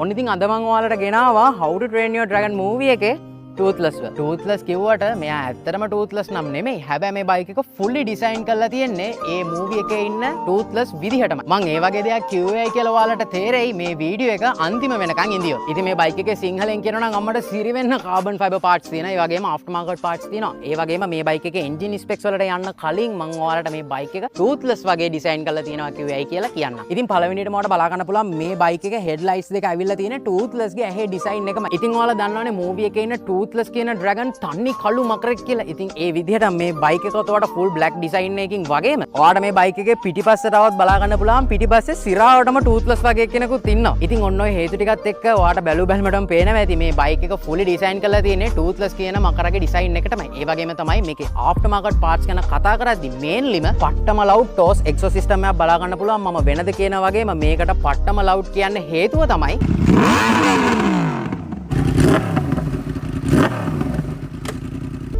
ඔන්න ඉතින් අද මම ඔයාලට ගෙනාවා How to Train Your Dragon movie එකේ Toothless වල. Toothless කිව්වට මෙයා ඇත්තටම Toothless නම් නෙමෙයි. හැබැයි මේ බයික් එක fully design කරලා තියෙන්නේ ඒ movie එකේ ඉන්න Toothless විදිහටම. මම ඒ වගේ දෙයක් කිව්වයි කියලා ඔයාලට තේරෙයි මේ වීඩියෝ එක අන්තිම වෙනකන් ඉඳියොත්. ඉතින් මේ බයික් එකේ සිංහලෙන් කියනවා නම් අම්මට සිරි වෙන්න carbon fiber parts තියෙනවා. ඒ වගේම after market parts තියෙනවා. ඒ වගේම මේ බයික් එකේ engine specs වලට යන්න කලින් මම ඔයාලට මේ බයික් එක Toothless වගේ design කරලා තියෙනවා කිව්වයි කියලා කියන්න. ඉතින් පළවෙනියටම ඔයාලට බලා ගන්න පුළුවන් මේ බයික් එකේ headlights දෙක ඇවිල්ලා තියෙන Toothless ගේ ඇහි design එකම. ඉතින් ඔයාලා දන්නවනේ movie එකේ ඉන්න Toothless කියන ඩ්‍රැගන් තන්නේ කළු මකරෙක් කියලා. ඉතින් ඒ විදිහට මේ බයික් එකත් ඔයාලට full black design එකකින් වගේම ඔයාලට මේ බයික් එකේ පිටිපස්සටවත් බලා ගන්න පුළුවන් පිටිපස්සේ සිරාවටම Toothless වගේ කෙනෙකුත් ඉන්නවා. ඉතින් ඔන්න ඔය හේතු ටිකත් එක්ක ඔයාලට බැලු බැලමටම පේනවා ඇති මේ බයික් එක fully design කරලා තියෙන්නේ Toothless කියන මකරගේ design එකටමයි. ඒ වගේම තමයි මේකේ after market parts ගැන කතා කරද්දි mainlyම පට්ටම loud TOS exhaust system එකක් බලා ගන්න පුළුවන්. මම වෙනද කියන වගේම මේකට පට්ටම loud කියන්න හේතුව තමයි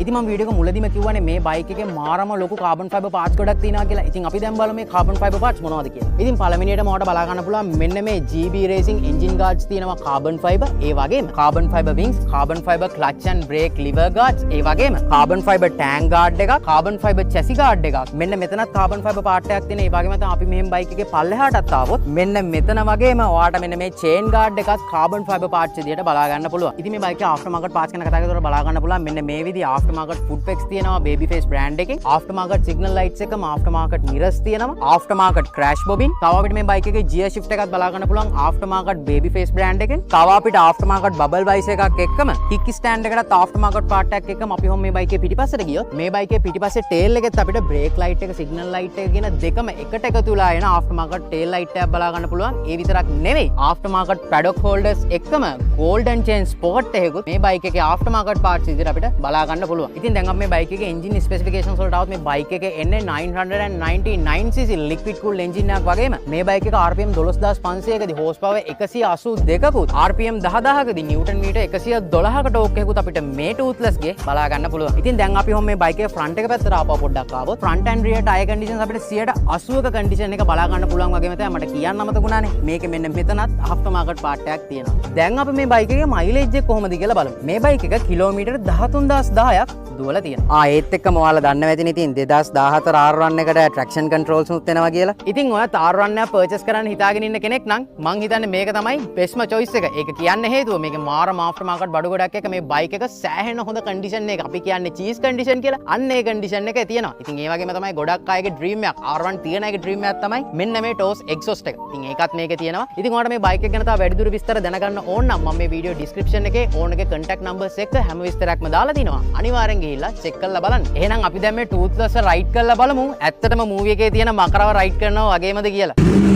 ඉතින් මම වීඩියෝ එක මුලදීම කිව්වනේ මේ බයික් එකේ මාරම ලොකු කාබන් ෆයිබර් පාර්ට්ස් ගොඩක් තියෙනවා කියලා. ඉතින් අපි දැන් බලමු මේ කාබන් ෆයිබර් පාර්ට්ස් මොනවද කියලා. ඉතින් පළවෙනියටම ඔයාලට බලා ගන්න පුළුවන් මෙන්න මේ GB Racing engine guards තියෙනවා කාබන් ෆයිබර්. ඒ වගේම carbon fibre wings, carbon fibre clutch and brake lever guards. ඒ වගේම කාබන් ෆයිබර් tank guard එකක්, කාබන් ෆයිබර් chassis guard එකක්. මෙන්න මෙතනත් කාබන් ෆයිබර් පාර්ට් එකක් තියෙනවා. ඒ වගේම තමයි අපි මේ බයික් එකේ පල්ලෙහාටත් ආවොත් මෙන්න මෙතන වගේම ඔයාලට මෙන්න මේ chain guard එකත් කාබන් ෆයිබර් පාර්ට්ස් විදියට බලා ගන්න පුළුවන්. ඉතින් මේ බයික් එකේ after market parts ගැන කතා කරද්දී බලා ගන්න පුළුවන් මෙන්න මේ විදිහ after market foot pegs තියෙනවා Babyface brand එකෙන්. after market signal lights එකම after market mirrors තියෙනවා. after market crash bobbin. තව අපිට මේ බයික් එකේ gear shift එකත් බලා ගන්න පුළුවන් after market Babyface brand එකෙන්. තව අපිට after market bubble wise එකක් එක්කම kick stand එකටත් after market part එකක් එක්කම අපි හොම් මේ බයික් එකේ පිටිපස්සට ගියොත් මේ බයික් එකේ පිටිපස්සේ tail එකෙත් අපිට brake light එක signal light එක කියන දෙකම එකට එකතු වෙලා එන after market tail light එකක් බලා ගන්න පුළුවන්. ඒ විතරක් නෙවෙයි after market paddock holders එක්කම golden chain sport එකකුත් මේ බයික් එකේ after market parts විදිහට අපිට බලා ගන්න පුළුවන්. ඉතින් දැන් අපි මේ බයික් එකේ engine specifications වලට આવත් මේ බයික් එකේ එන්නේ 999cc liquid cooled engine එකක් වගේම මේ බයික් එක RPM 12500කදී horsepower 182කුත් RPM 10000කදී newton meter 112ක torque එකකුත් අපිට මේ Toothless ගේ බලා ගන්න පුළුවන්. ඉතින් දැන් අපි හොම් මේ බයික් එකේ front එක පැත්තට ආපුවා පොඩ්ඩක් ආවොත් front and rear tire conditions අපිට 80ක condition එක බලා ගන්න පුළුවන් වගේම තමයි මට කියන්න අමතකුණානේ මේකේ මෙන්න මෙතනත් after market part එකක් තියෙනවා. දැන් අපි මේ බයික් එකේ mileage එක කොහොමද කියලා බලමු. මේ බයික් එක කිලෝමීටර් 13010ක් දුවලා තියෙනවා. ඒත් එක්කම ඔයාලා දන්නවා ඇතිනේ ඉතින් 2014 R1 එකට traction controls උත් වෙනවා කියලා. ඉතින් ඔයා R1 එක purchase කරන්න හිතාගෙන ඉන්න කෙනෙක් නම් මං හිතන්නේ මේක තමයි bestම choice එක. ඒක කියන්න හේතුව මේක මාරම after market බඩු ගොඩක් එක මේ බයික් එක සෑහෙන හොඳ condition එකක. අපි කියන්නේ cheese condition කියලා. අන්න ඒ condition එකේ තියෙනවා. ඉතින් ඒ වගේම තමයි ගොඩක් අයගේ dream එකක් R1 තියෙන අයගේ dream එකක් තමයි මෙන්න මේ TOS exhaust එක. ඉතින් ඒකත් මේකේ තියෙනවා. ඉතින් ඔයාලට මේ බයික් එක ගැන තව වැඩිදුර විස්තර දැනගන්න ඕන නම් මම මේ වීඩියෝ description එකේ ඕන එකේ contact numbers එක හැම විස්තරයක්ම දාලා තිනවා. අනිවාර්යෙන් ගිහිල්ලා check කරලා බලන්න. එහෙනම් අපි දැන් මේ Toothless රයිඩ් කරලා බලමු ඇත්තටම මූවි එකේ තියෙන මකරව රයිඩ් කරනවා වගේමද කියලා.